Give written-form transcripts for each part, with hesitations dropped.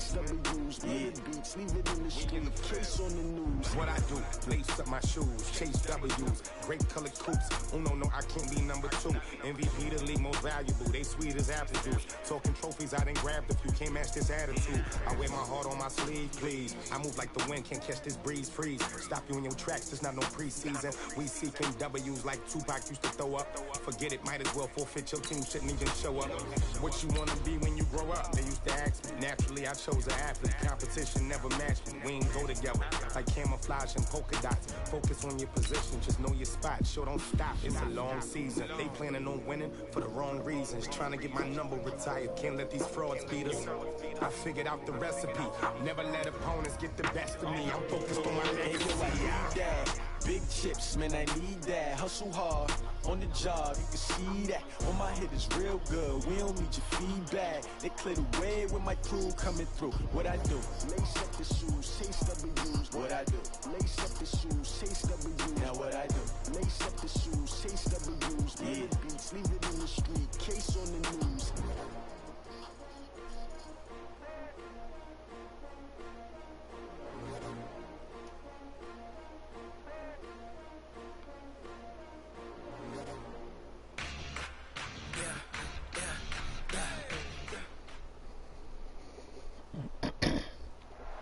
beats, leave it in the street, case on the news. What I do, lace up my shoes, chase W's, grape colored coops. Oh no, I can't be number 2. MVP the league most valuable, they sweet as apple juice. Talking trophies, I done grabbed a few, can't match this attitude. I wear my heart on my sleeve, please. I move like the wind, can't catch this breeze, freeze. Stop you in your tracks, there's not no preseason. We seeking W's like Tupac used to throw up. Forget it, might as well forfeit, your team shouldn't even show up. What you wanna be when you grow up? They used to ask me, naturally I chose an athlete. Competition never matched me, we ain't go together. Like camouflage and polka dots. Focus on your position, just know your spot. Sure, don't stop, it's a long season. They planning on winning for the wrong reasons. Trying to get my number retired, can't let these frauds beat us. I figured out the recipe, never let opponents get the best of me. I'm focused on my legacy. Big chips, man, I need that. Hustle hard, on the job, you can see that. On my hit is real good, we don't need your feedback. They clear the way with my crew coming through. What I do? Lace up the shoes, chase W's. What I do? Lace up the shoes, chase W's. Now what I do? Lace up the shoes, chase W's. Beats, leave it in the street, case on the news.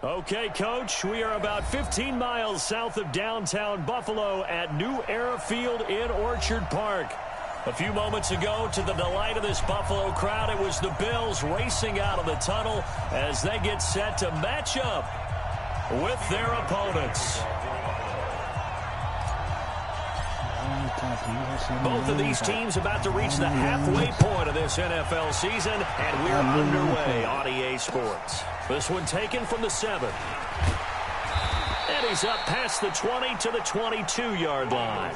Okay, Coach, we are about 15 miles south of downtown Buffalo at New Era Field in Orchard Park. A few moments ago, to the delight of this Buffalo crowd, it was the Bills racing out of the tunnel as they get set to match up with their opponents. Both of these teams about to reach the halfway point of this NFL season, and we're underway on EA Sports. This one taken from the 7. And he's up past the 20 to the 22-yard line.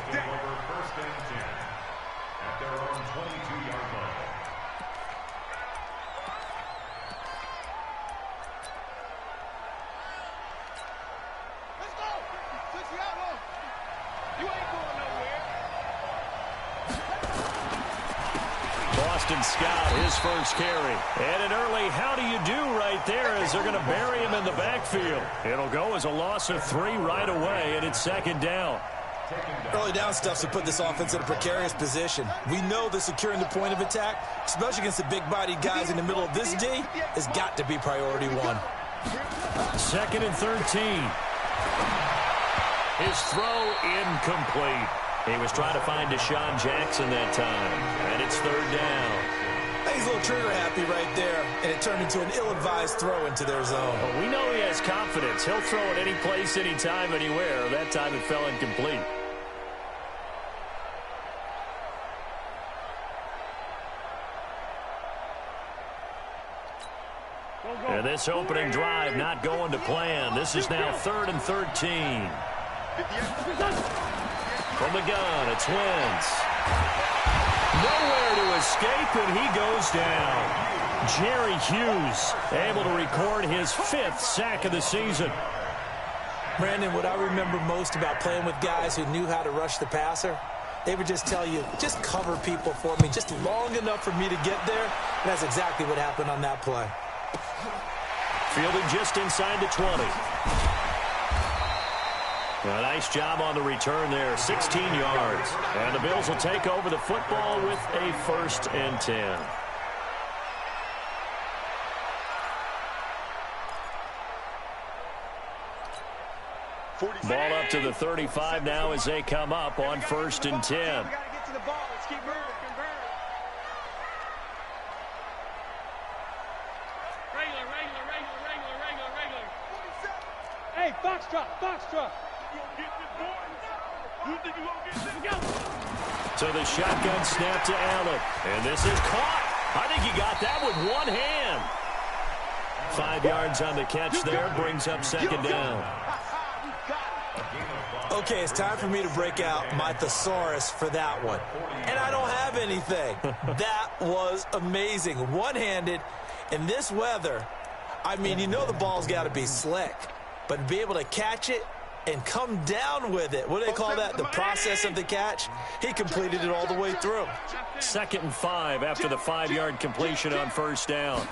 Scott, his first carry. And an early how do you do right there as they're going to bury him in the backfield. It'll go as a loss of 3 right away, and it's second down. Early down stuff's to put this offense in a precarious position. We know that securing the point of attack, especially against the big-bodied guys in the middle of this D, has got to be priority 1. Second and 13. His throw incomplete. He was trying to find Deshaun Jackson that time, and it's third down. He's a little trigger happy right there, and it turned into an ill-advised throw into their zone. Well, we know he has confidence. He'll throw it any place, anytime, anywhere. That time it fell incomplete. And this opening drive not going to plan. This is now 3rd and 13. From the gun, it's Wentz. Nowhere to escape, and he goes down. Jerry Hughes able to record his 5th sack of the season. Brandon, what I remember most about playing with guys who knew how to rush the passer, they would just tell you, just cover people for me, just long enough for me to get there. And that's exactly what happened on that play. Fielded just inside the 20. A nice job on the return there, 16 yards. And the Bills will take over the football with a 1st and 10. Ball up to the 35 now as they come up on 1st and 10. Hey, Foxtrot. So the shotgun snap to Allen. And this is caught. I think he got that with one hand. 5 yards on the catch there. Brings up second down. Okay, it's time for me to break out my thesaurus for that one. And I don't have anything. That was amazing. One-handed in this weather. I mean, you know the ball's got to be slick. But to be able to catch it and come down with it, what do they call that? The process of the catch? He completed it all the way through. 2nd and 5 after the 5-yard completion on 1st down.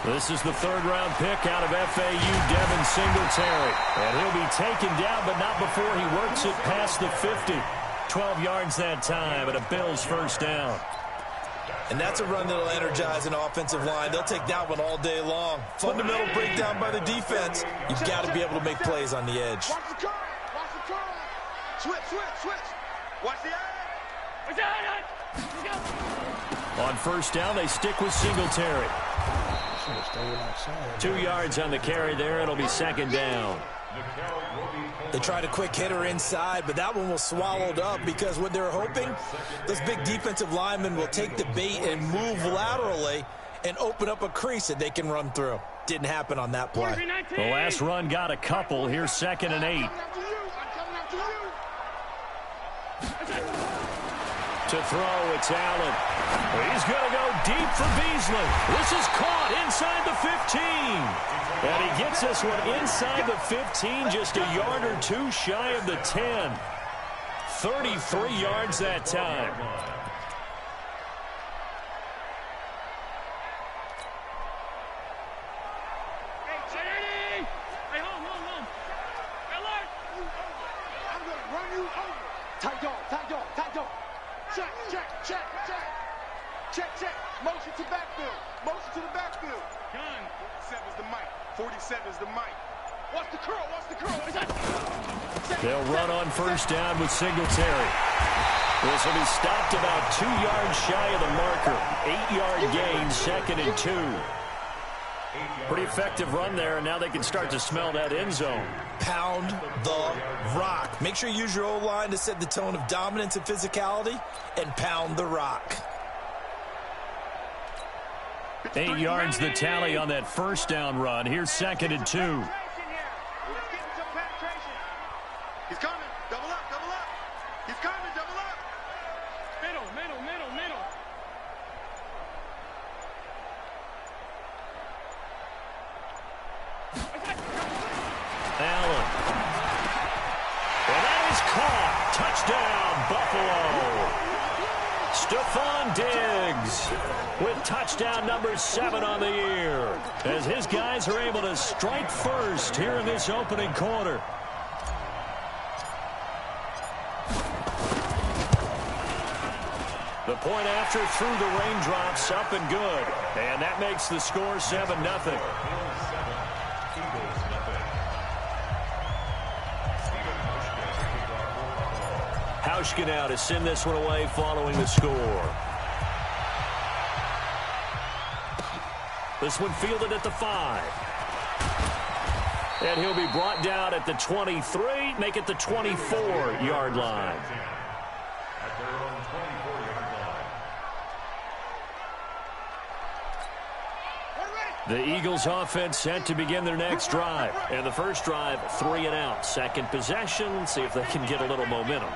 This is the third-round pick out of FAU, Devin Singletary. And he'll be taken down, but not before he works it past the 50. 12 yards that time, and a Bills first down. And that's a run that'll energize an offensive line. They'll take that one all day long. Fundamental breakdown by the defense. You've got to be able to make plays on the edge. Watch the curl. Watch the curl. Switch. Watch the eye. On first down, they stick with Singletary. 2 yards on the carry there. It'll be second down. They tried a quick hitter inside, but that one was swallowed up because what they're hoping, those big defensive linemen will take the bait and move laterally and open up a crease that they can run through. Didn't happen on that play. The last run got a couple. Here's 2nd and 8. To throw, it's Allen. He's going to go deep for Beasley. This is caught inside the 15. And he gets this one inside the 15, just a yard or two shy of the 10. 33 yards that time. Check. Motion to the backfield. Gun. 47's the mic. 47's the mic. Watch the curl. They'll run on first down with Singletary. This will be stopped about 2 yards shy of the marker. 8-yard gain, 2nd and 2. Pretty effective run there, and now they can start to smell that end zone. Pound the rock. Make sure you use your O-line to set the tone of dominance and physicality, and pound the rock. 8 yards the tally on that first down run. Here's 2nd and 2. He's coming. Double up. He's coming. Double up. Middle. Allen. And that is caught. Touchdown, Buffalo. Stephon Diggs with touchdown number 7 on the year, as his guys are able to strike first here in this opening quarter. The point after through the raindrops, up and good. And that makes the score 7-0. Hauschka now to send this one away following the score. This one fielded at the 5. And he'll be brought down at the 23, make it the 24-yard line. The Eagles offense set to begin their next drive. And the first drive, 3 and out. Second possession, see if they can get a little momentum.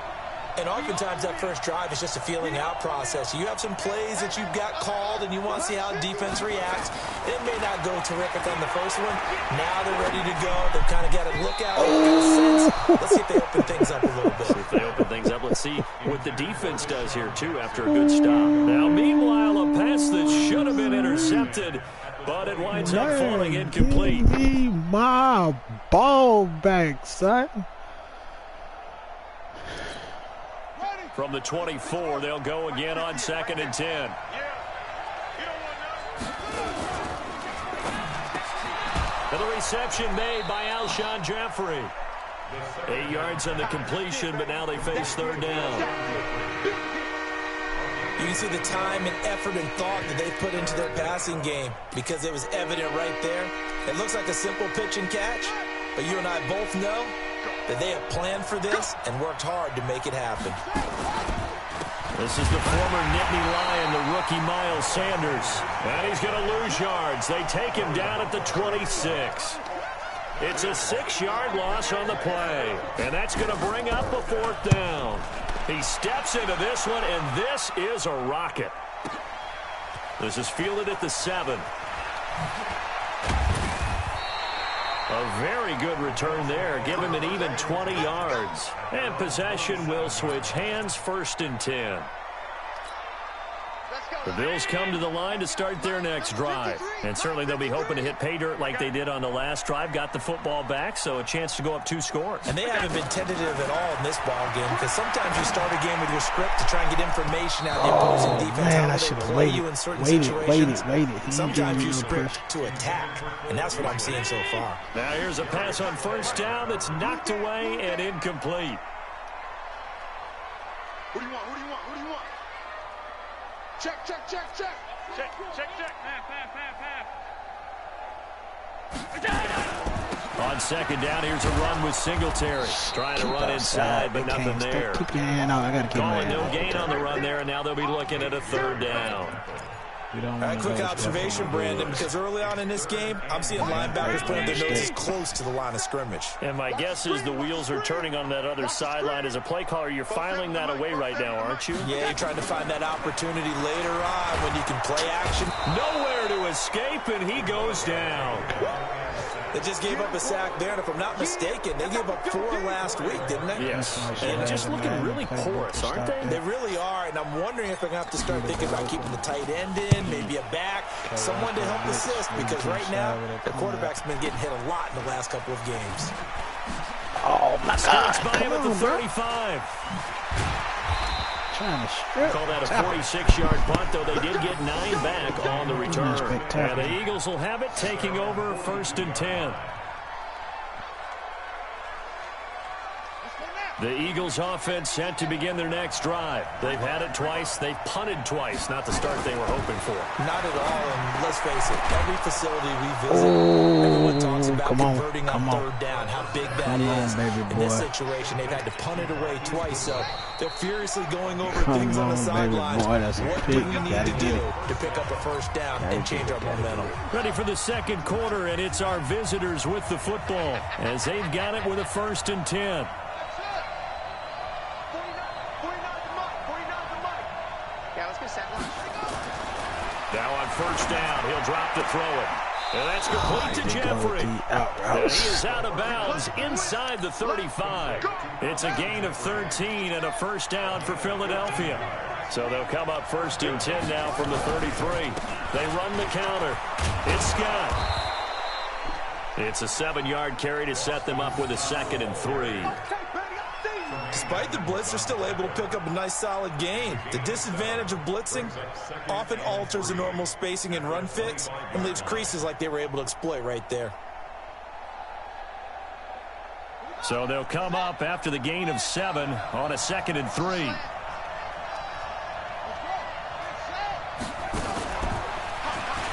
And oftentimes that first drive is just a feeling out process. You have some plays that you've got called and you want to see how defense reacts. It may not go terrific on the first one. Now they're ready to go. They've kind of got a look out, got a sense. Let's see if they open things up a little bit. See if they open things up. Let's see what the defense does here, too, after a good stop. Now, meanwhile, a pass that should have been intercepted, but it winds up falling incomplete. Give me my ball back, son. From the 24, they'll go again on 2nd and 10. And the reception made by Alshon Jeffrey. 8 yards on the completion, but now they face third down. You can see the time and effort and thought that they put into their passing game because it was evident right there. It looks like a simple pitch and catch, but you and I both know that they have planned for this and worked hard to make it happen. This is the former Nittany Lion, the rookie Miles Sanders. And he's going to lose yards. They take him down at the 26. It's a 6-yard loss on the play. And that's going to bring up a 4th down. He steps into this one, and this is a rocket. This is fielded at the 7. A very good return there. Give him an even 20 yards. And possession will switch hands, 1st and 10. Let's go. The Bills come to the line to start their next drive. And certainly they'll be hoping to hit pay dirt like they did on the last drive. Got the football back, so a chance to go up 2 scores. And they haven't been tentative at all in this ball game, because sometimes you start a game with your script to try and get information out of the opposing defense. Man, how I they should have play you in certain situations. waited. Sometimes you script to attack, and that's what I'm seeing so far. Now here's a pass on first down that's knocked away and incomplete. Who do you want? Who do you want? Who do you want? Check. Check. On second down, here's a run with Singletary. Trying to run inside, but nothing there. Keep your hand out. I got to keep my hand No out. gain on the run there, and now they'll be looking at a third down. Quick observation, Brandon, because early on in this game, I'm seeing linebackers putting their noses close to the line of scrimmage. And my guess is the wheels are turning on that other sideline. As a play caller, you're filing that away right now, aren't you? Yeah, you're trying to find that opportunity later on when you can play action. Nowhere to escape, and he goes down. They just gave up a sack there, and if I'm not mistaken, they gave up 4 last week, didn't they? Yes. And just looking really porous, aren't they? They really are, and I'm wondering if they're going to have to start thinking about keeping the tight end in, maybe a back, someone to help assist, because right now, the quarterback's been getting hit a lot in the last couple of games. Oh, my God. By him at the 35. Trying to strip. Call that a 46-yard punt, though they did get 9 back on the return. And the Eagles will have it, taking over 1st and 10. The Eagles offense set to begin their next drive. They've had it twice. They've punted twice. Not the start they were hoping for. Not at all, and let's face it, every facility we visit, everyone talks about converting on third down, how big that is. In this situation, they've had to punt it away twice, so they're furiously going over things on the sidelines. What do we need to do to pick up a first down and change our momentum? Ready for the second quarter, and it's our visitors with the football as they've got it with a 1st and 10. Now on first down, he'll drop to throw it. And that's complete to Jeffrey. And he is out of bounds inside the 35. It's a gain of 13 and a first down for Philadelphia. So they'll come up 1st and 10 now from the 33. They run the counter. It's Scott. It's a 7-yard carry to set them up with a 2nd and 3. Despite the blitz, they're still able to pick up a nice solid gain. The disadvantage of blitzing often alters the normal spacing and run fits and leaves creases like they were able to exploit right there. So they'll come up after the gain of 7 on a 2nd and 3.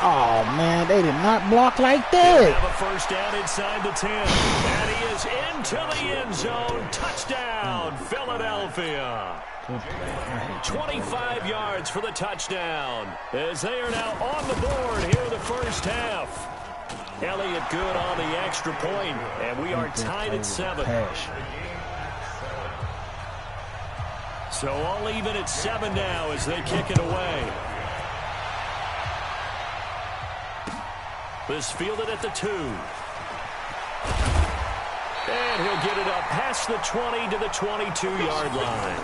Oh, man, they did not block like that. They have a first down inside the 10. And he is into the end zone. Touchdown, Philadelphia. 25 yards for the touchdown as they are now on the board here in the first half. Elliott good on the extra point, and we are tied at 7. So all even at 7 now as they kick it away. This fielded at the 2. And he'll get it up past the 20 to the 22-yard line.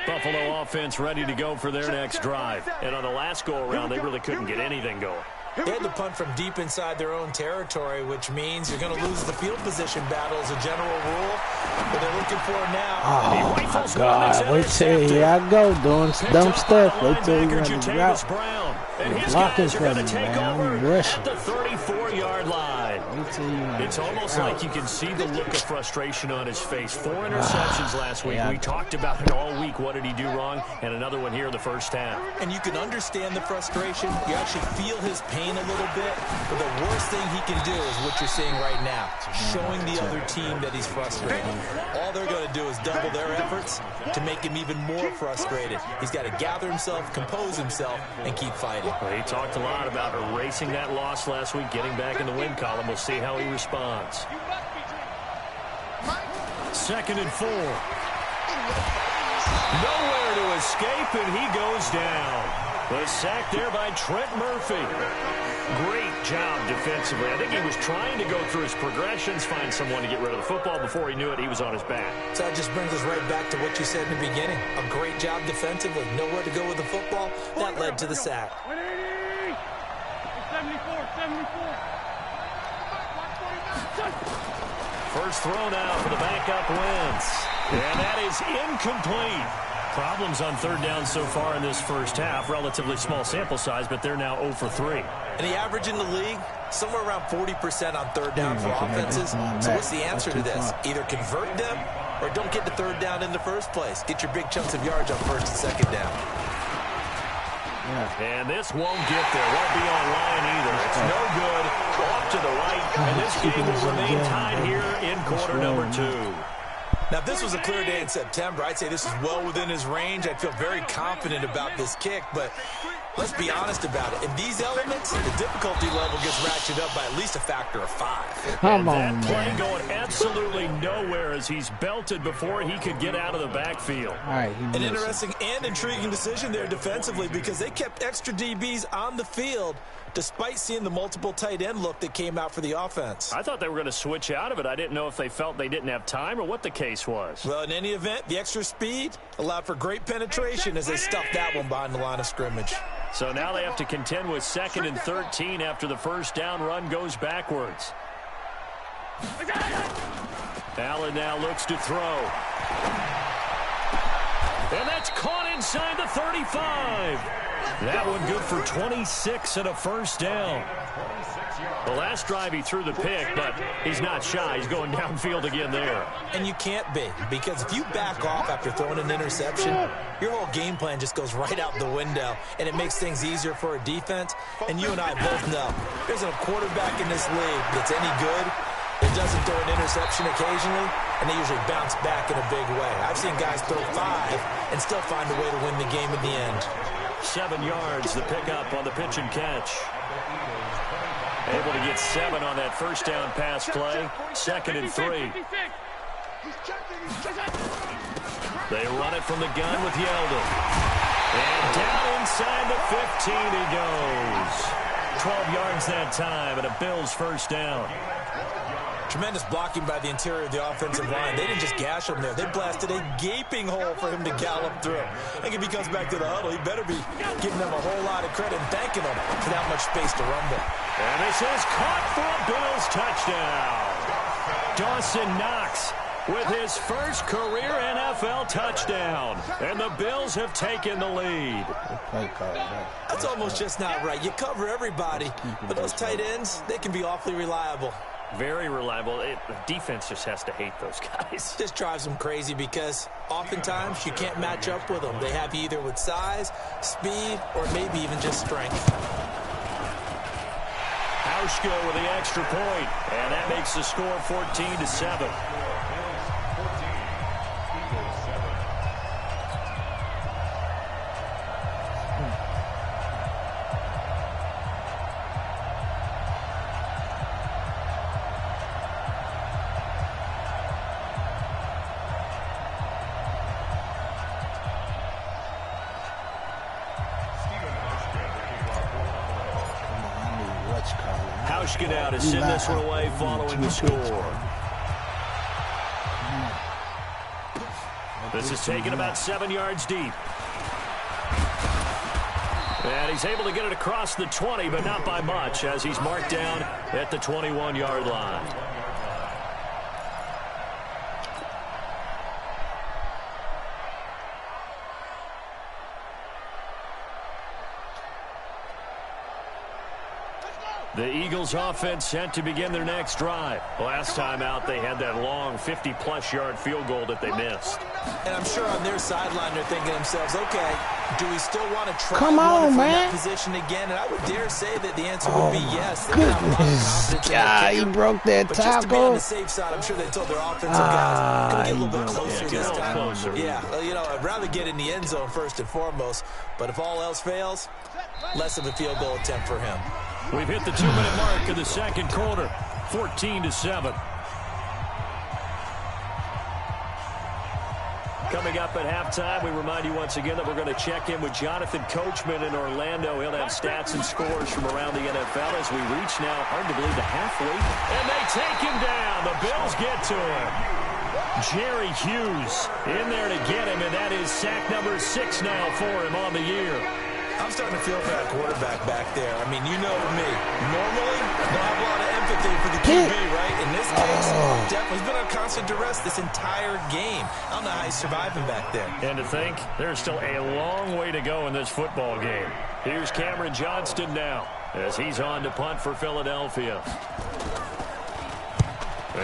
Buffalo offense ready to go for their next drive. And on the last go-around, they really couldn't get anything going. They had to punt from deep inside their own territory, which means you're going to lose the field position battle as a general rule. But they're looking for it now. Oh, my God. Wait till here I go doing dumb stuff. Wait till he runs the route. Blocking for me, man. I'm rushing. At the 34-yard line. It's almost like you can see the look of frustration on his face. 4 interceptions last week. We talked about it all week. What did he do wrong? And another one here in the first half. And you can understand the frustration. You actually feel his pain a little bit. But the worst thing he can do is what you're seeing right now. Showing the other team that he's frustrated. All they're going to do is double their efforts to make him even more frustrated. He's got to gather himself, compose himself, and keep fighting. Well, he talked a lot about erasing that loss last week, getting back in the win column. We'll see how he responds. 2nd and 4. Nowhere to escape, and he goes down. The sack there by Trent Murphy. Great job defensively. I think he was trying to go through his progressions, find someone to get rid of the football. Before he knew it, he was on his back. So that just brings us right back to what you said in the beginning. A great job defensively. Nowhere to go with the football. That led to the sack. 74. First throw now for the backup wins. And that is incomplete. Problems on third down so far in this first half. Relatively small sample size, but they're now 0 for 3. And the average in the league, somewhere around 40% on third down for offenses. So what's the answer to this? Either convert them or don't get to third down in the first place. Get your big chunks of yards on first and second down. And this won't get there. Won't be online either. It's no good. Off to the right. And this game will remain tied here in quarter number 2. Now, if this was a clear day in September, I'd say this is well within his range. I'd feel very confident about this kick, but let's be honest about it. In these elements, the difficulty level gets ratcheted up by at least a factor of 5. Come on, that play going absolutely nowhere as he's belted before he could get out of the backfield. All right, an interesting and intriguing decision there defensively because they kept extra DBs on the field despite seeing the multiple tight end look that came out for the offense. I thought they were going to switch out of it. I didn't know if they felt they didn't have time or what the case was. Well, in any event, the extra speed allowed for great penetration as they stuffed that one behind the line of scrimmage. So now they have to contend with 2nd and 13 after the first down run goes backwards. Allen now looks to throw. And that's caught inside the 35. That one good for 26 and a first down. The last drive he threw the pick, but he's not shy. He's going downfield again there. And you can't be, because if you back off after throwing an interception, your whole game plan just goes right out the window, and it makes things easier for a defense. And you and I both know there's a quarterback in this league that's any good that doesn't throw an interception occasionally, and they usually bounce back in a big way. I've seen guys throw 5 and still find a way to win the game in the end. 7 yards, the pickup on the pitch and catch. Able to get 7 on that first down pass play. 2nd and 3. They run it from the gun with Yeldon. And down inside the 15 he goes. 12 yards that time, and a Bills first down. Tremendous blocking by the interior of the offensive line. They didn't just gash him there. They blasted a gaping hole for him to gallop through. I think if he comes back to the huddle, he better be giving them a whole lot of credit and thanking them for that much space to rumble. And this is caught for a Bills touchdown. Dawson Knox with his first career NFL touchdown. And the Bills have taken the lead. That's almost just not right. You cover everybody, but those tight ends, they can be awfully reliable. Very reliable. The defense just has to hate those guys. This drives them crazy because oftentimes you can't match up with them. They have you either with size, speed, or maybe even just strength. Hauschka with the extra point, and that makes the score 14-7. Hauschka now to send this one away following the score. This is taken about 7 yards deep. And he's able to get it across the 20, but not by much, as he's marked down at the 21-yard line. The Eagles offense set to begin their next drive. Last time out, they had that long 50-plus yard field goal that they missed. And I'm sure on their sideline they're thinking to themselves, okay, do we still want to try from that position again? And I would dare say that the answer would be yes. Goodness. God, he broke that but tackle. Just to be on the safe side, I'm sure they told their offensive guys, can we get a little bit closer this time? Yeah, you know, I'd rather get in the end zone first and foremost. But if all else fails, less of a field goal attempt for him. We've hit the 2-minute mark of the second quarter, 14-7. Coming up at halftime, we remind you once again that we're going to check in with Jonathan Coachman in Orlando. He'll have stats and scores from around the NFL as we reach now, hard to believe, the halfway. And they take him down. The Bills get to him. Jerry Hughes in there to get him, and that is sack number 6 now for him on the year. I'm starting to feel for that quarterback back there. I mean, you know me. Normally, I don't have a lot of empathy for the QB, right? In this case, definitely, he's been on constant duress this entire game. I don't know how he's surviving back there. And to think, there's still a long way to go in this football game. Here's Cameron Johnston now as he's on to punt for Philadelphia.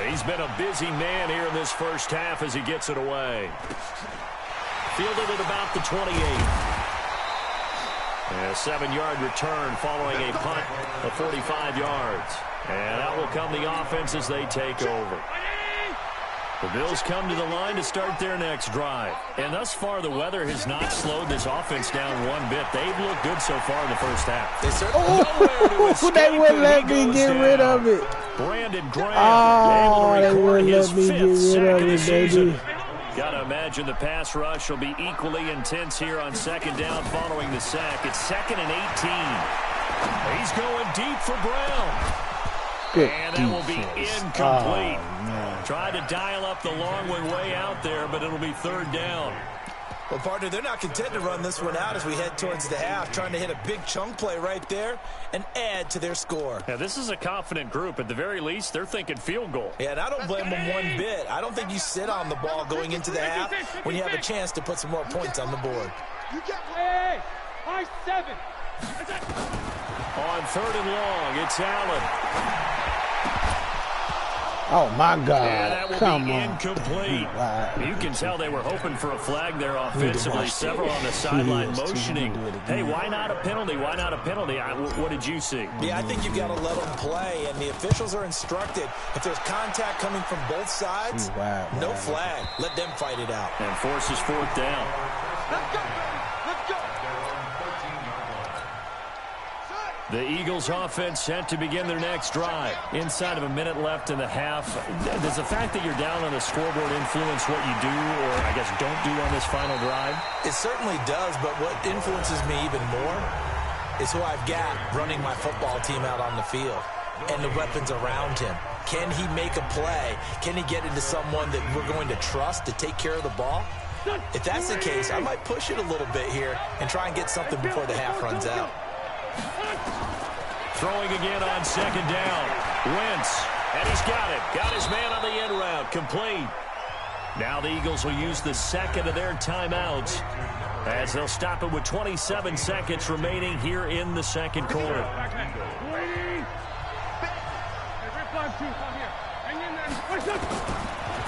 He's been a busy man here in this first half as he gets it away. Fielded at about the 28. And a 7-yard return following a punt of 45 yards. And out will come the offense as they take over. The Bills come to the line to start their next drive. And thus far, the weather has not slowed this offense down one bit. They've looked good so far in the first half. They wouldn't let me get rid of it. Brandon Graham able to record his 5th sack of the season. Got to imagine the pass rush will be equally intense here on second down following the sack. It's 2nd and 18. He's going deep for Brown. And that will be incomplete. Tried to dial up the long one way out there, but it'll be 3rd down. Well, partner, they're not content to run this one out as we head towards the half, trying to hit a big chunk play right there and add to their score. Yeah, this is a confident group. At the very least, they're thinking field goal. Yeah, and I don't blame them one bit. I don't think you sit on the ball going into the half when you have a chance to put some more points on the board. On 3rd and long, it's Allen. Oh, my God. Yeah, that will Come be on. incomplete. You can tell they were hoping for a flag there offensively. Several on the sideline motioning. Hey, why not a penalty? Why not a penalty? What did you see? Yeah, I think you've got to let them play, and the officials are instructed. If there's contact coming from both sides, no flag. Let them fight it out. And forces 4th down. Let's go! Let's go! The Eagles offense set to begin their next drive. Inside of a minute left in the half. Does the fact that you're down on the scoreboard influence what you do, or I guess don't do on this final drive? It certainly does, but what influences me even more is who I've got running my football team out on the field and the weapons around him. Can he make a play? Can he get into someone that we're going to trust to take care of the ball? If that's the case, I might push it a little bit here and try and get something before the half runs out. Throwing again on 2nd down. Wentz, and he's got it. Got his man on the end route. Complete. Now the Eagles will use the 2nd of their timeouts as they'll stop it with 27 seconds remaining here in the 2nd quarter.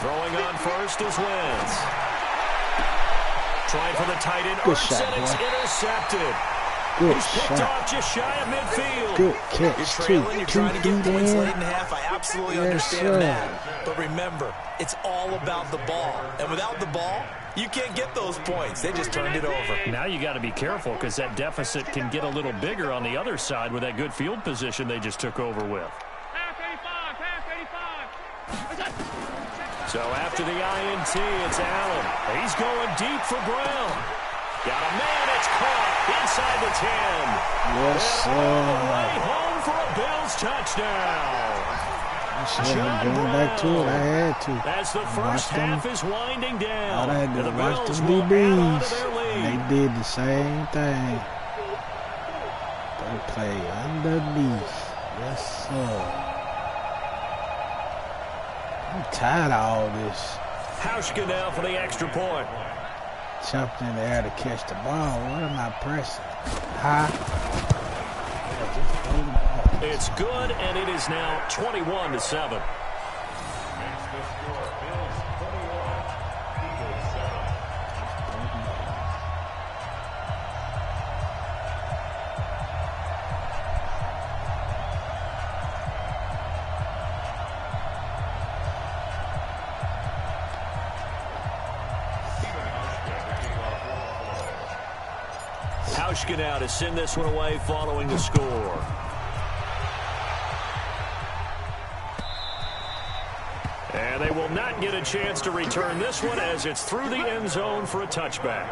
Throwing on first is Wentz. Trying for the tight end. Good shot, and it's intercepted. Good He's picked shot. off just shy of midfield. Good catch. You're trailing, you're trying to get points late in the half. I absolutely understand sir. that. But remember, it's all about the ball. And without the ball, you can't get those points. They just turned it over. Now you got to be careful because that deficit can get a little bigger on the other side with that good field position they just took over with. So after the INT, it's Allen. He's going deep for Brown. Got a man, it's caught inside the 10. Yes, sir. Way home for a Bills touchdown. I'm going back to it. I had to. As the first half is winding down. I had to the watch Bills them will add on to DBs. their lead. They did the same thing. They play underneath. Yes, sir. I'm tired of all this. Hauschka now for the extra point. Jumped in the air to catch the ball. What am I pressing? High. It's good, and it is now 21-7. Hauschka now to send this one away following the score. And And they will not get a chance to return this one as it's through the end zone for a touchback.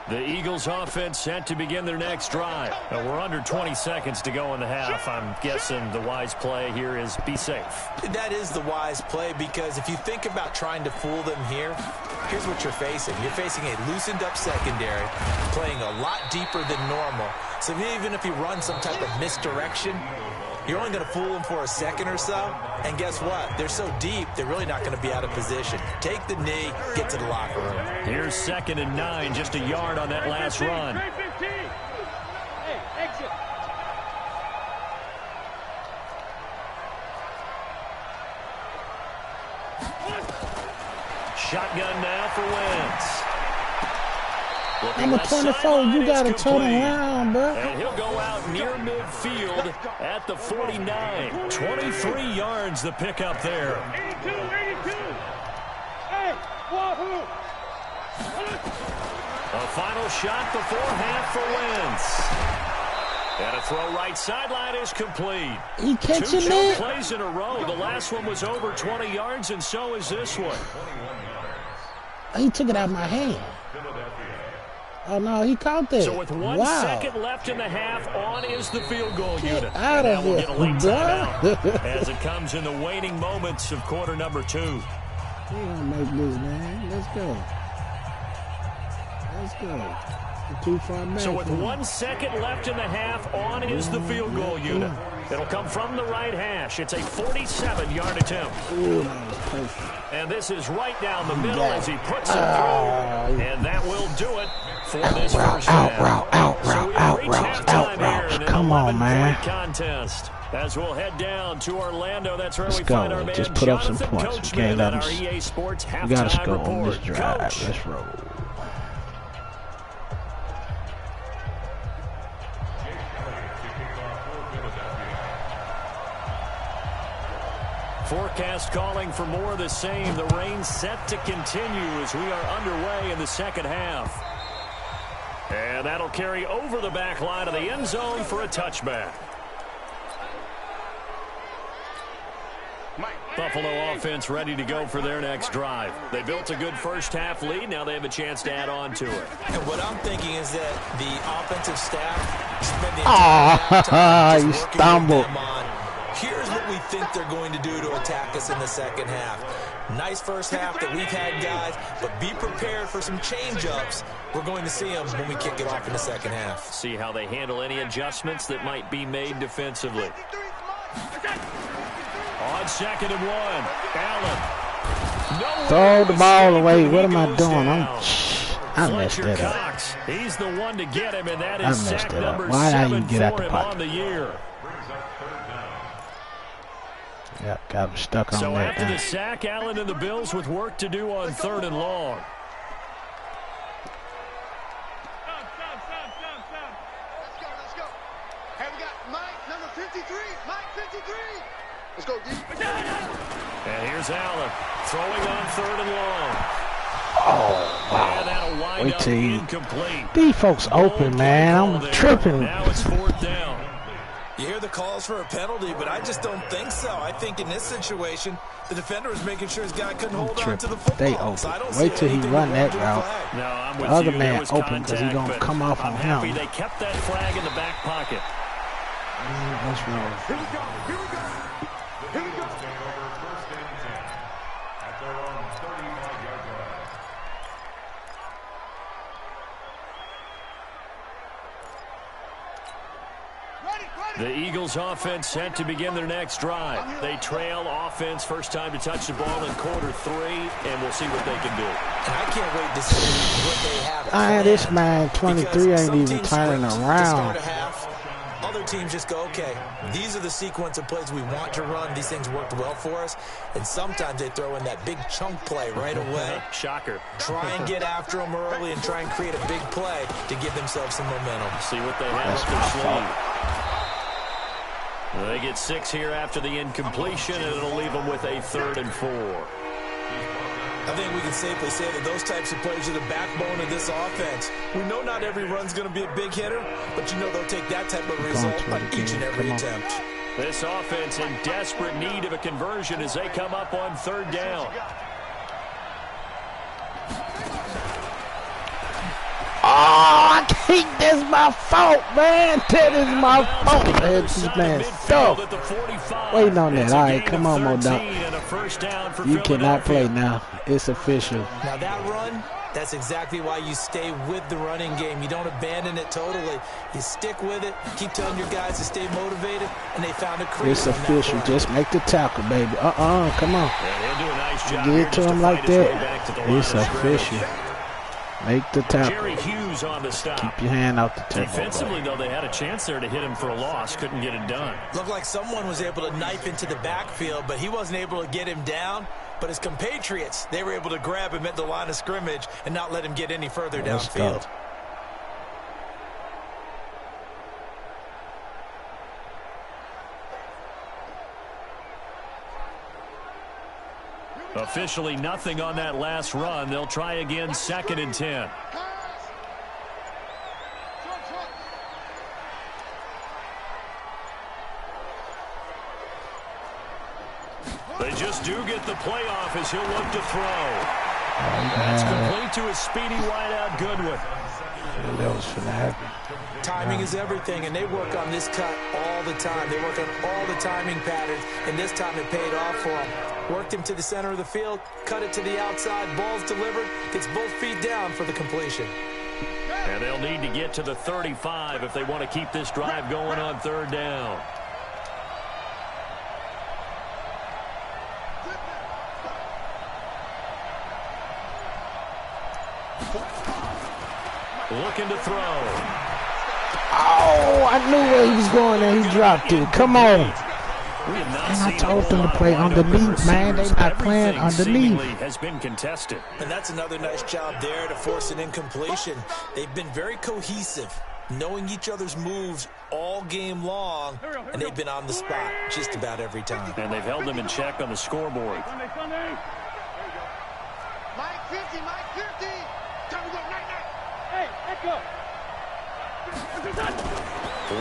The Eagles offense set to begin their next drive. We're under 20 seconds to go in the half. I'm guessing the wise play here is be safe. That is the wise play, because if you think about trying to fool them here, here's what you're facing. You're facing a loosened up secondary, playing a lot deeper than normal. So even if you run some type of misdirection, you're only going to fool them for a second or so. And guess what? They're so deep, they're really not going to be out of position. Take the knee, get to the locker room. Here's 2nd and 9, just a yard on that last run. Hey, exit. Shotgun now for Wentz. Number 24, you got to turn around, bro. And he'll go out near midfield at the 49. 23 yards the pickup there. 82. Hey, wahoo. A final shot before half for Wentz. And a throw right sideline is complete. He catching 2 it. plays in a row. The last one was over 20 yards, and so is this one. He took it out of my hand. Oh, no, he caught that. So with 1 second left in the half, on is the field goal unit. Out and of we'll here, get a late bro. timeout as it comes in the waning moments of quarter number 2. We gonna make this, man. Let's go. We're too far back. So with 1 second left in the half, on is the field goal unit. It'll come from the right hash. It's a 47-yard attempt. Ooh, that was perfect. And this is right down the middle as he puts it through. And that will do it for this first half. Out. Come on, man. Contest. As we'll head down to Orlando, that's where we go. find our man Just put up some Jonathan points. Coach We can't Smith let at our them- EA Sports We got to halftime score on report. this drive. Coach. Let's roll. Forecast calling for more of the same. The rain set to continue as we are underway in the second half. And that'll carry over the back line of the end zone for a touchback. Buffalo offense ready to go for their next drive. They built a good first half lead. Now they have a chance to add on to it. And what I'm thinking is that the offensive staff spent the entire time you just working stumbled. with them on, here's what we think they're going to do to attack us in the second half. Nice first half that we've had, guys, but be prepared for some change-ups. We're going to see them when we kick it off in the second half. See how they handle any adjustments that might be made defensively. On 2nd and 1, Allen. Throw the ball away. What am I doing? I messed Fletcher that up. Cox, he's the one to get him, and that I is messed sack it up. number Why did I 7 even get out for the him pocket? on the year. Yep, got him stuck on So that. after the sack, Allen and the Bills with work to do on 3rd and long. Let's go. Hey, we got Mike, number 53. Mike, 53. Let's go, D. And here's Allen throwing on 3rd and long. Oh, wow. And that'll wind Wait up till you- incomplete. These folks open, man. I'm tripping. Now it's 4th down. You hear the calls for a penalty, but I just don't think so. I think in this situation, the defender was making sure his guy couldn't hold on to the football. They So I open. don't Wait see till he anything run that wrong with route. the flag. No, I'm with The other you. man There was open 'cause he contact, gonna but come off I'm on happy him. they kept that flag in the back pocket. Let's roll. Here we go. The Eagles offense set to begin their next drive. They trail offense, first time to touch the ball in quarter 3, and we'll see what they can do. And I can't wait to see what they have. This man, 23, ain't even turning around. Other teams just go, okay, these are the sequence of plays we want to run. These things worked well for us. And sometimes they throw in that big chunk play right away. Shocker. Try and get after them early and try and create a big play to give themselves some momentum. See what they have up their sleeve. They get 6 here after the incompletion, and it'll leave them with a 3rd and 4. I think we can safely say that those types of plays are the backbone of this offense. We know not every run's going to be a big hitter, but you know they'll take that type of result on each and every attempt. This offense in desperate need of a conversion as they come up on 3rd down. Oh, I think that's my fault, man. That is my fault. This man stuff. Waiting on that. All right, come on, Mo-Dog. You cannot play now. It's official. Now that run, that's exactly why you stay with the running game. You don't abandon it totally. You stick with it. Keep telling your guys to stay motivated, and they found a crease. It's official. Just make the tackle, baby. Come on. Yeah, they'll do a nice job. Get it to him like that. It's official. Make the tackle. Jerry Hughes on the stop. Keep your hand out the tempo. Defensively, though, they had a chance there to hit him for a loss. Couldn't get it done. Looked like someone was able to knife into the backfield, but he wasn't able to get him down. But his compatriots, they were able to grab him at the line of scrimmage and not let him get any further downfield. Officially nothing on that last run. They'll try again, 2nd and 10. They just do get the playoff as he'll look to throw. That's complete to his speedy wideout Goodwin. That was for that. Timing is everything, and they work on this cut all the time. They work on all the timing patterns, and this time it paid off for them. Worked him to the center of the field, cut it to the outside, ball's delivered, gets both feet down for the completion. And they'll need to get to the 35 if they want to keep this drive going on 3rd down. Looking to throw. Oh, I knew where he was going and he dropped it. Come on. And I told them to play underneath, man. They're not playing underneath. Has been contested. And that's another nice job there to force an incompletion. They've been very cohesive, knowing each other's moves all game long, and they've been on the spot just about every time. And they've held them in check on the scoreboard. Mike 50, Mike 50. Time to go, night. Hey, echo.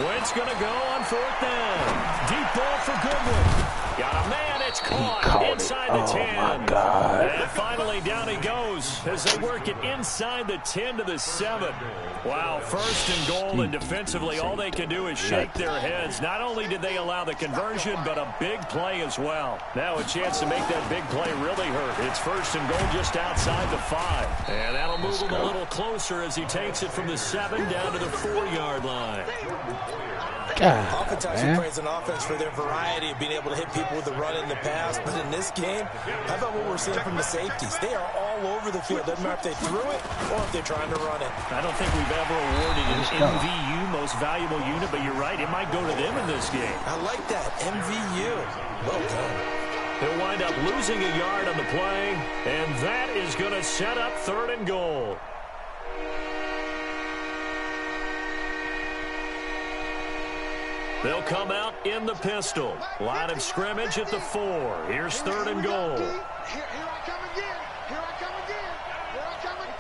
Wentz going to go on 4th down. Deep ball for Goodwin. Got a man. It's caught inside the 10. Oh, my God. And finally down he goes as they work it inside the 10 to the 7. Wow, 1st and goal, and defensively all they can do is shake their heads. Not only did they allow the conversion, but a big play as well. Now a chance to make that big play really hurt. It's 1st and goal just outside the 5. And that'll move him a little closer as he takes it from the 7 down to the 4-yard line. Oftentimes we praise an offense for their variety of being able to hit people with the run in the pass, but in this game, how about what we're seeing from the safeties? They are all over the field. Doesn't matter if they threw it or if they're trying to run it. I don't think we've ever awarded an MVU, most valuable unit, but you're right, it might go to them in this game. I like that, MVU. Well done. He'll wind up losing a yard on the play, and that is going to set up 3rd and goal. They'll come out in the pistol. Line of scrimmage at the 4. Here's 3rd and goal. Here I come again. Here I come again. Here I come again.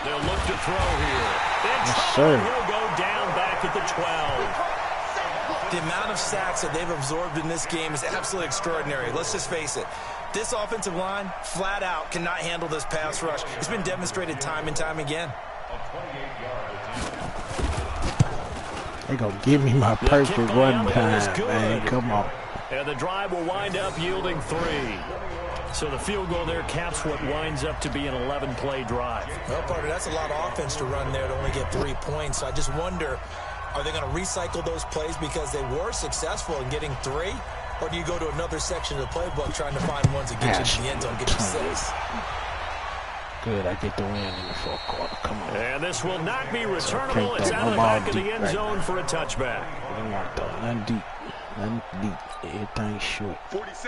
They'll look to throw here. Yes, sir. He'll go down back at the 12. The amount of sacks that they've absorbed in this game is absolutely extraordinary. Let's just face it. This offensive line, flat out, cannot handle this pass rush. It's been demonstrated time and time again. They gonna give me my perfect run time, man. Come on. And the drive will wind up yielding 3. So the field goal there caps what winds up to be an 11-play drive. Well, partner, that's a lot of offense to run there to only get 3 points. So I just wonder, are they going to recycle those plays because they were successful in getting 3? Or do you go to another section of the playbook trying to find ones that get you in the end zone, get you 6? Good, I get the win in the 4th quarter. Come on. And this will not be returnable. It's out of the back of the end zone for a touchback. Nothing deep. Nothing deep. Everything short.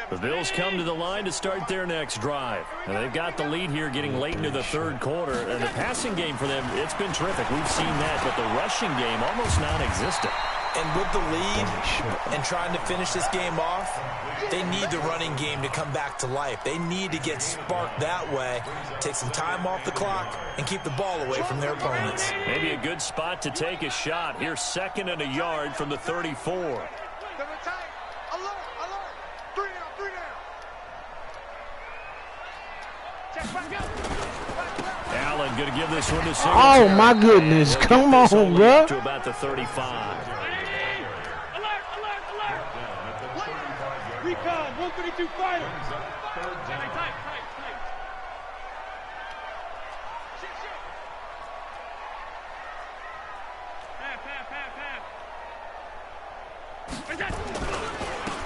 The Bills come to the line to start their next drive. And they've got the lead here getting late into the third quarter. And the passing game for them, it's been terrific. We've seen that. But the rushing game, almost non-existent. And with the lead and trying to finish this game off, they need the running game to come back to life. They need to get sparked that way, take some time off the clock, and keep the ball away from their opponents. Maybe a good spot to take a shot. Here's 2nd and a yard from the 34. Alert, alert. 3 down, 3 down. Check back out. Allen going to give this one to Singletary. Oh, my goodness. Come on, bro. To about the 35. Recon, 132 fighter. Tight.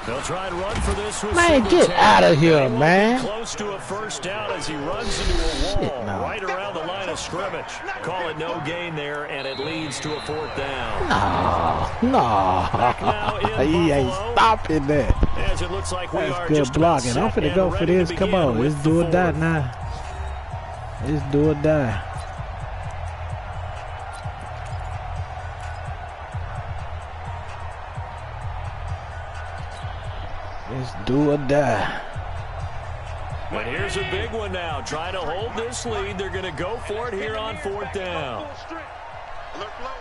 They'll try and run for this one. Man, get out of here, man. Close to a first down as he runs into a wall right around the line of scrimmage. Call it no gain there, and it leads to a 4th down. No. He ain't stopping that. As it looks like we are That's just good blocking. I'm finna go for this. Come on. Let's do or die now. Let's do or die. Let's do or die. But here's a big one now. Trying to hold this lead. They're going to go for it here on 4th down. Alert flow.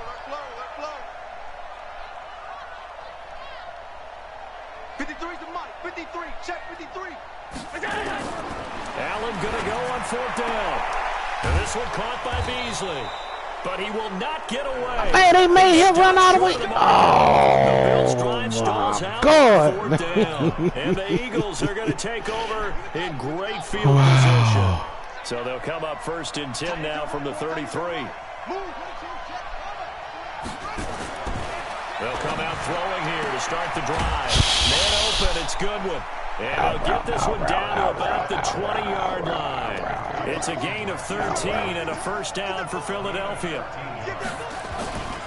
53's the mic. 53. Check 53. Allen going to go on 4th down. And this one caught by Beasley. But he will not get away. Hey, they made him run all the way. Oh, my God. And the Eagles are going to take over in great field position. So they'll come up 1st and 10 now from the 33. They'll come out throwing here to start the drive. Man open, it's Goodwin. And they'll get this one down to about the 20-yard line. It's a gain of 13 and a 1st down for Philadelphia.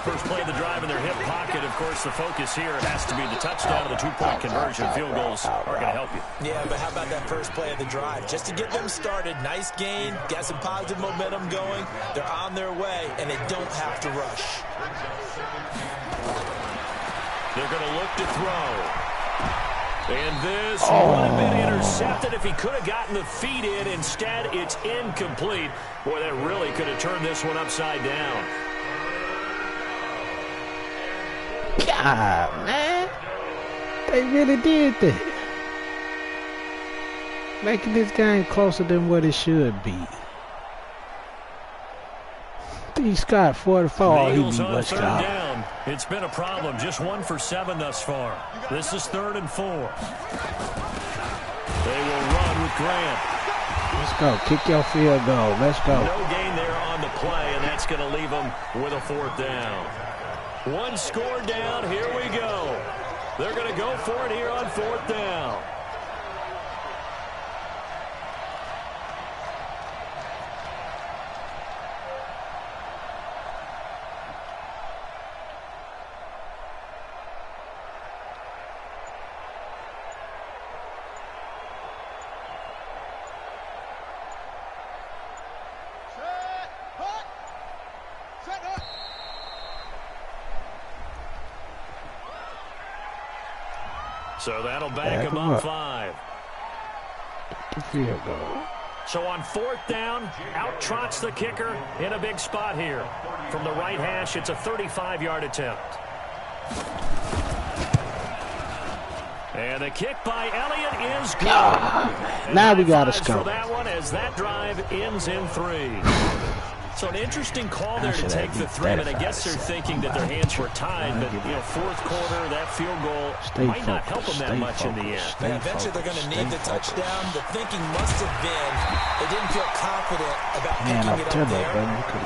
First play of the drive in their hip pocket. Of course, the focus here has to be the touchdown, the 2-point conversion. Field goals are going to help you. Yeah, but how about that first play of the drive? Just to get them started, nice gain, got some positive momentum going. They're on their way, and they don't have to rush. They're going to look to throw. And this would have been intercepted if he could have gotten the feet in. Instead, it's incomplete. Boy, that really could have turned this one upside down. God, man. They really did that. Making this game closer than what it should be. D. Scott, 44. He beat West Scott. It's been a problem. Just 1 for 7 thus far. This is 3rd and 4. They will run with Grant. Let's go. Kick your field goal. Let's go. No gain there on the play, and that's going to leave them with a 4th down. 1 score down. Here we go. They're going to go for it here on 4th down. So that'll back him up 5. Field goal. So on 4th down, out trots the kicker in a big spot here. From the right hash, it's a 35-yard attempt. And the kick by Elliott is good. Now we got to score. For that one as that drive ends in 3. So an interesting call there to take the 3, and I guess they're thinking that their hands were tied, but, you know, 4th quarter, that field goal might not help them that much in the end. And eventually they're going to need the touchdown. The thinking must have been they didn't feel confident about picking it up there.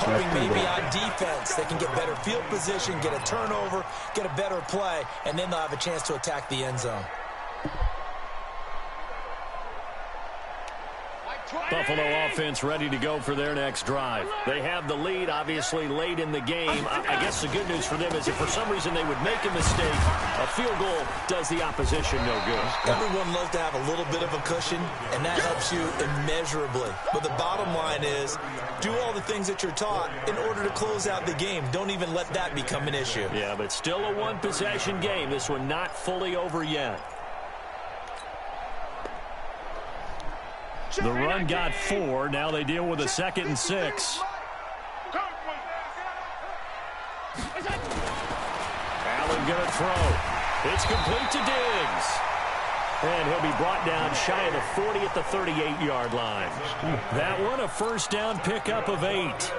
Hoping maybe on defense they can get better field position, get a turnover, get a better play, and then they'll have a chance to attack the end zone. Buffalo offense ready to go for their next drive. They have the lead, obviously, late in the game. I guess the good news for them is if for some reason they would make a mistake, a field goal does the opposition no good. Everyone loves to have a little bit of a cushion, and that helps you immeasurably. But the bottom line is, do all the things that you're taught in order to close out the game. Don't even let that become an issue. Yeah, but still a one-possession game. This one not fully over yet. The run got 4. Now they deal with a 2nd and 6. Allen going to throw. It's complete to Diggs. And he'll be brought down shy of the 40 at the 38-yard line. That one a first down pickup of 8.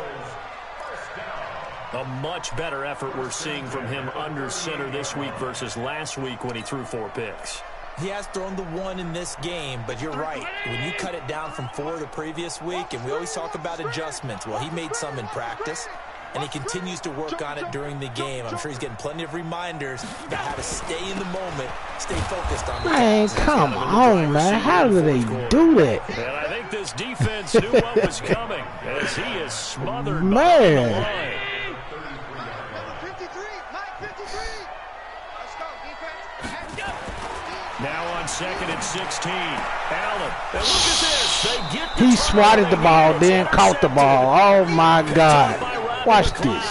A much better effort we're seeing from him under center this week versus last week when he threw 4 picks. He has thrown the 1 in this game, but you're right. When you cut it down from 4 the previous week, and we always talk about adjustments, well, he made some in practice, and he continues to work on it during the game. I'm sure he's getting plenty of reminders about how to stay in the moment, stay focused on the man, come on, man. How do they do that? And I think this defense knew what was coming as he is smothered man. behind the line. Now on 2nd and 16. Allen. And look at this. They get the he swatted the ball, then caught the ball. Oh, my God. Watch this.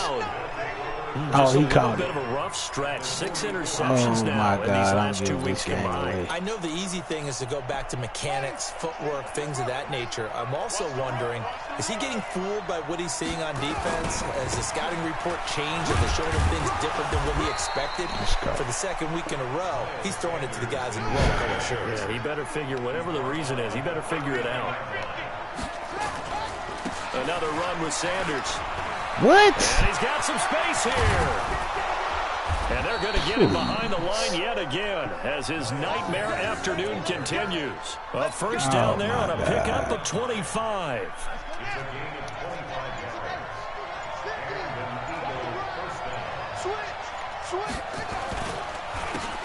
Oh, he caught it. Stretch. 6 interceptions now in these last 2 I'm weeks combined. I know the easy thing is to go back to mechanics, footwork, things of that nature. I'm also wondering, is he getting fooled by what he's seeing on defense? Has the scouting report changed? Are they showing him things different than what he expected? For the 2nd week in a row, he's throwing it to the guys in the row color shirts. Yeah, he better figure, whatever the reason is, he better figure it out. Another run with Sanders. What? And he's got some space here. And they're going to get him behind the line yet again as his nightmare afternoon continues. A first down there on a pickup of 25.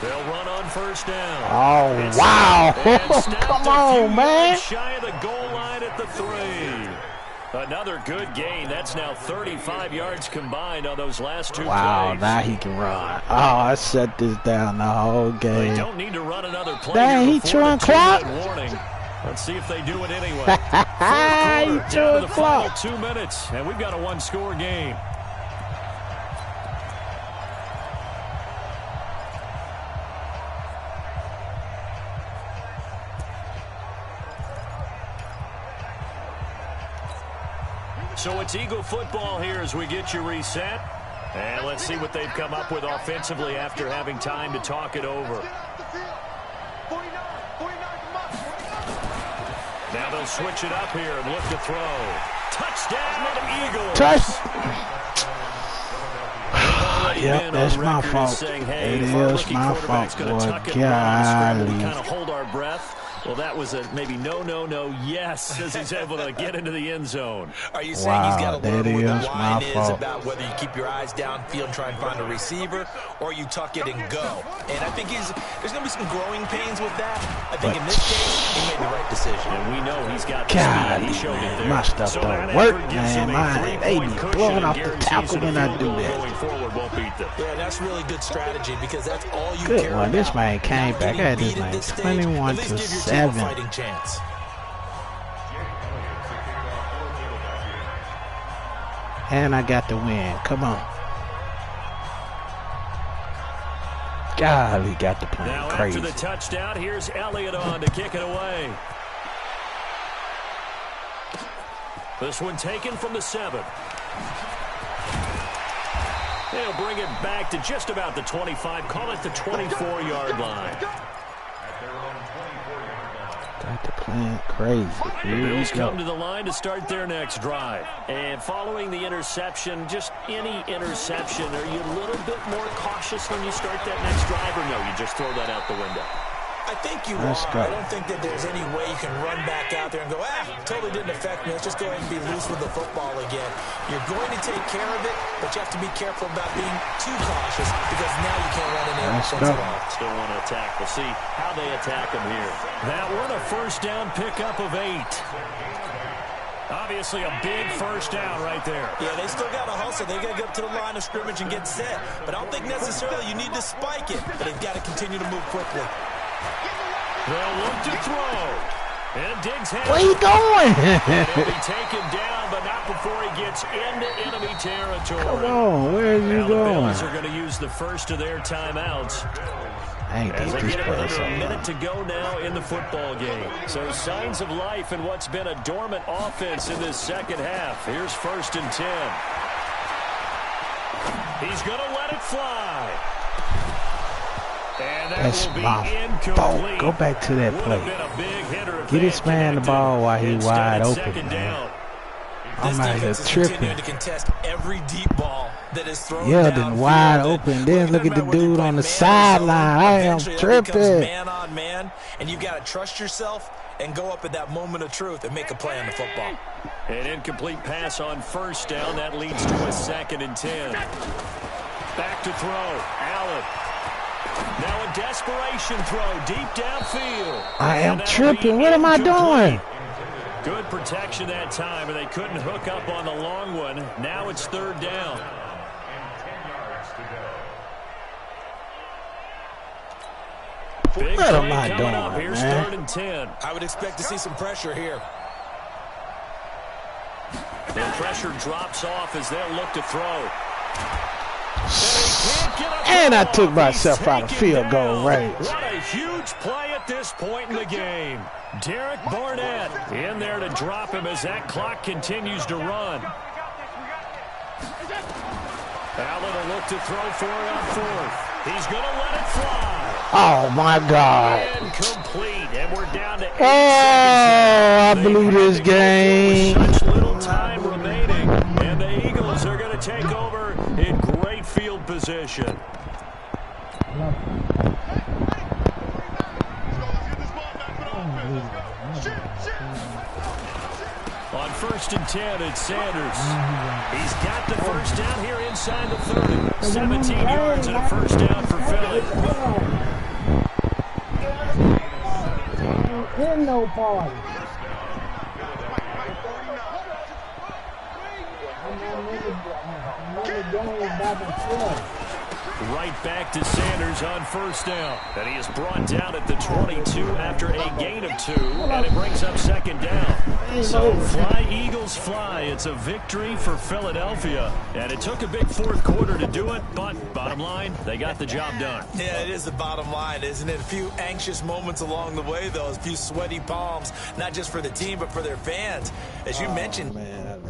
They'll run on first down. Oh, wow. Come on, man. Shy of the goal line at the 3. Another good gain. That's now 35 yards combined on those last 2 wow, plays. now he can run. Oh, I shut this down the whole game. They don't need to run another play. Dang, he throwing clock. Warning. Let's see if they do it anyway. Fourth quarter, he down to the final clock. 2 minutes, and we've got a 1-score game. So it's Eagle football here as we get you reset. And let's see what they've come up with offensively after having time to talk it over. Now they'll switch it up here and look to throw. Touchdown, Eagles. Yep, that's my fault. Saying, hey, it is my fault, boy. Golly. Kind of hold our breath. Well, that was a maybe no, yes, as he's able to get into the end zone. Are you saying he's got to learn where the line is about whether you keep your eyes downfield and try and find a receiver, or you tuck it and go? And I think there's going to be some growing pains with that. I think in this case, he made the right decision. And we know he's got the God, speed. He showed it there. My stuff so don't work, man. They be blowing off the tackle when I do that. Going forward won't beat them. Yeah, that's really good strategy because that's all you good care one. about. This man came back. I had this man 21-7. Fighting chance. And I got the win. Come on. God, he got the play now crazy. After the touchdown, here's Elliott on to kick it away. This one taken from the 7. They'll bring it back to just about the 25. Call it the 24-yard line. Got the plan crazy. The Bills come to the line to start their next drive. And following the interception, just any interception, are you a little bit more cautious when you start that next drive, or no, you just throw that out the window? I think you are. I don't think that there's any way you can run back out there and go, totally didn't affect me. Let's just go ahead and be loose with the football again. You're going to take care of it, but you have to be careful about being too cautious cautious because now you can't run any offense at all. Still want to attack. We'll see how they attack him here. That one, a first down pickup of 8. Obviously a big first down right there. Yeah, they still got to hustle. They got to get up to the line of scrimmage and get set. But I don't think necessarily you need to spike it. But they've got to continue to move quickly. They'll look to throw. And Diggs has Where you going? He'll be taken down, but not before he gets into enemy territory. Come on, where are you going? The Bills are going to use the first of their timeouts. As they get it with a minute to go now in the football game. So signs of life in what's been a dormant offense in this second half. Here's 1st and 10. He's going to let it fly. And that That's will be my incomplete. fault. Go back to that play. Get this man the ball while he's wide open, man. I'm out here tripping. To contest every deep ball that is thrown Then wide open. Then look at the dude on the sideline. I am tripping. Man on man, and you got to trust yourself and go up at that moment of truth and make a play on the football. An incomplete pass on first down. That leads to a 2nd and 10. Back to throw. Allen. Now a desperation throw deep downfield. I am tripping. What am I doing? Good protection that time, and they couldn't hook up on the long one. Now it's 3rd down. Big What am play I coming up. doing, Here's man? 3rd and 10. I would expect to see some pressure here. The pressure drops off as they'll look to throw. And I took myself out of field goal range. What a huge play at this point in the game. Derek Barnett in there to drop him as that clock continues to run. Allen will look to throw for it on 4th. He's going to let it fly. Oh, my God. Incomplete, and we're down to 8 seconds. I blew this game. With such little time remaining, and the Eagles are going to take over in great field position. On 1st and 10, it's Sanders. He's got the first down here inside the 30. 17 yards and a first down for Philly. In no party. Right back to Sanders on first down. And he is brought down at the 22 after a gain of 2. And it brings up 2nd down. So fly, Eagles, fly. It's a victory for Philadelphia. And it took a big 4th quarter to do it. But bottom line, they got the job done. Yeah, it is the bottom line, isn't it? A few anxious moments along the way, though. A few sweaty palms, not just for the team, but for their fans. As you mentioned. Man.